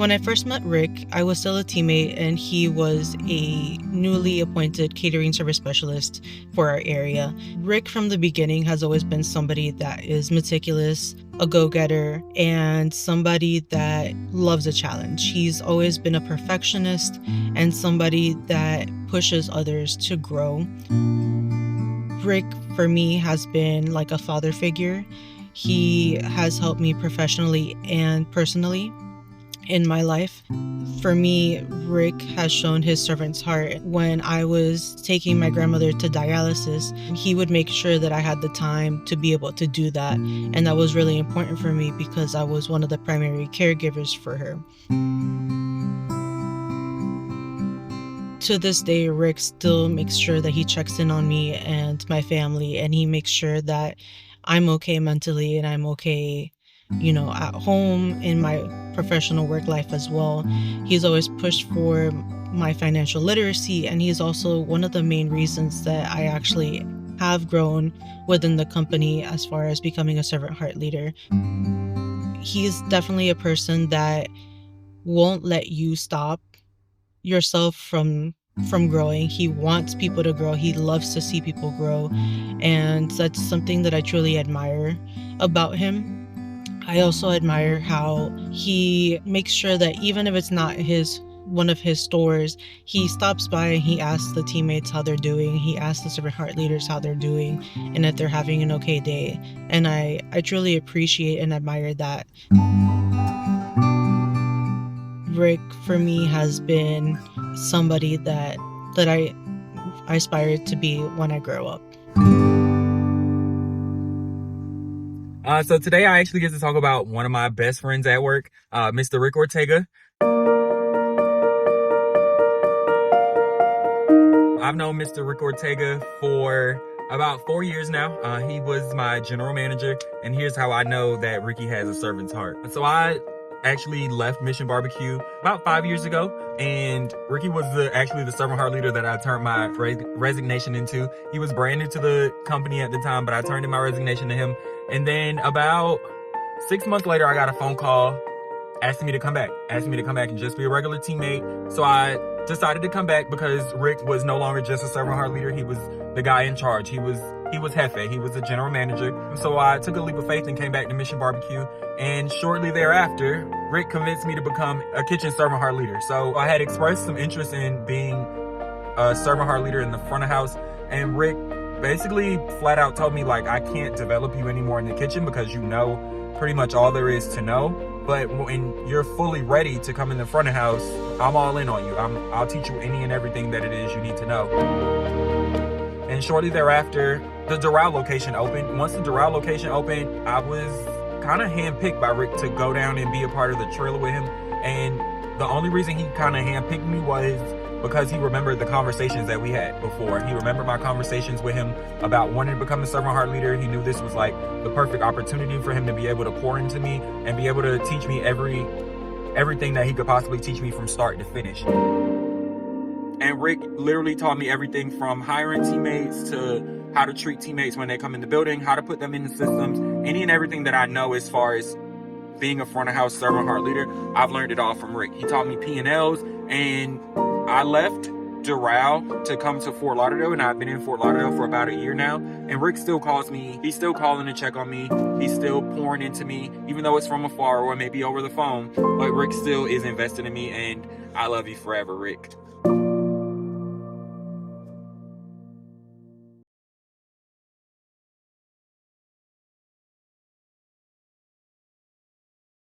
When I first met Rick, I was still a teammate and he was a newly appointed catering service specialist for our area. Rick from the beginning has always been somebody that is meticulous, a go-getter, and somebody that loves a challenge. He's always been a perfectionist and somebody that pushes others to grow. Rick, for me, has been like a father figure. He has helped me professionally and personally in my life. For me, Rick has shown his servant's heart. When I was taking my grandmother to dialysis, he would make sure that I had the time to be able to do that. And that was really important for me because I was one of the primary caregivers for her. To this day, Rick still makes sure that he checks in on me and my family, and he makes sure that I'm okay mentally and I'm okay, at home, in my professional work life as well. He's always pushed for my financial literacy, and he's also one of the main reasons that I actually have grown within the company as far as becoming a servant heart leader. He's definitely a person that won't let you stop yourself from growing. He wants people to grow. He loves to see people grow, and that's something that I truly admire about him. I also admire how he makes sure that even if it's not one of his stores, he stops by and he asks the teammates how they're doing. He asks the servant heart leaders how they're doing and if they're having an okay day. And I truly appreciate and admire that. Rick, for me, has been somebody that I aspire to be when I grow up. So today I actually get to talk about one of my best friends at work, Mr. Rick Ortega. I've known Mr. Rick Ortega for about 4 years now. He was my general manager, and here's how I know that Ricky has a servant's heart. So I actually left Mission Barbecue about 5 years ago, and Ricky was actually the servant heart leader that I turned my resignation into. He was brand new to the company at the time, but I turned in my resignation to him. And then about 6 months later, I got a phone call asking me to come back and just be a regular teammate. So I decided to come back because Rick was no longer just a servant heart leader. He was the guy in charge. He was Jefe. He was the general manager. So I took a leap of faith and came back to Mission Barbecue. And shortly thereafter, Rick convinced me to become a kitchen servant heart leader. So I had expressed some interest in being a servant heart leader in the front of house. And Rick basically flat out told me, like, I can't develop you anymore in the kitchen because you know pretty much all there is to know. But when you're fully ready to come in the front of house, I'm all in on you. I'll teach you any and everything that it is you need to know. And shortly thereafter, the Doral location opened. Once the Doral location opened, I was kind of handpicked by Rick to go down and be a part of the trailer with him. And the only reason he kind of handpicked me was because he remembered the conversations that we had before. He remembered my conversations with him about wanting to become a servant heart leader. He knew this was like the perfect opportunity for him to be able to pour into me and be able to teach me everything that he could possibly teach me from start to finish. And Rick literally taught me everything from hiring teammates to how to treat teammates when they come in the building, how to put them in the systems, any and everything that I know as far as being a front of house servant heart leader. I've learned it all from Rick. He taught me P&Ls, and I left Doral to come to Fort Lauderdale, and I've been in Fort Lauderdale for about a year now. And Rick still calls me. He's still calling to check on me. He's still pouring into me, even though it's from afar or maybe over the phone. But Rick still is invested in me, and I love you forever, Rick.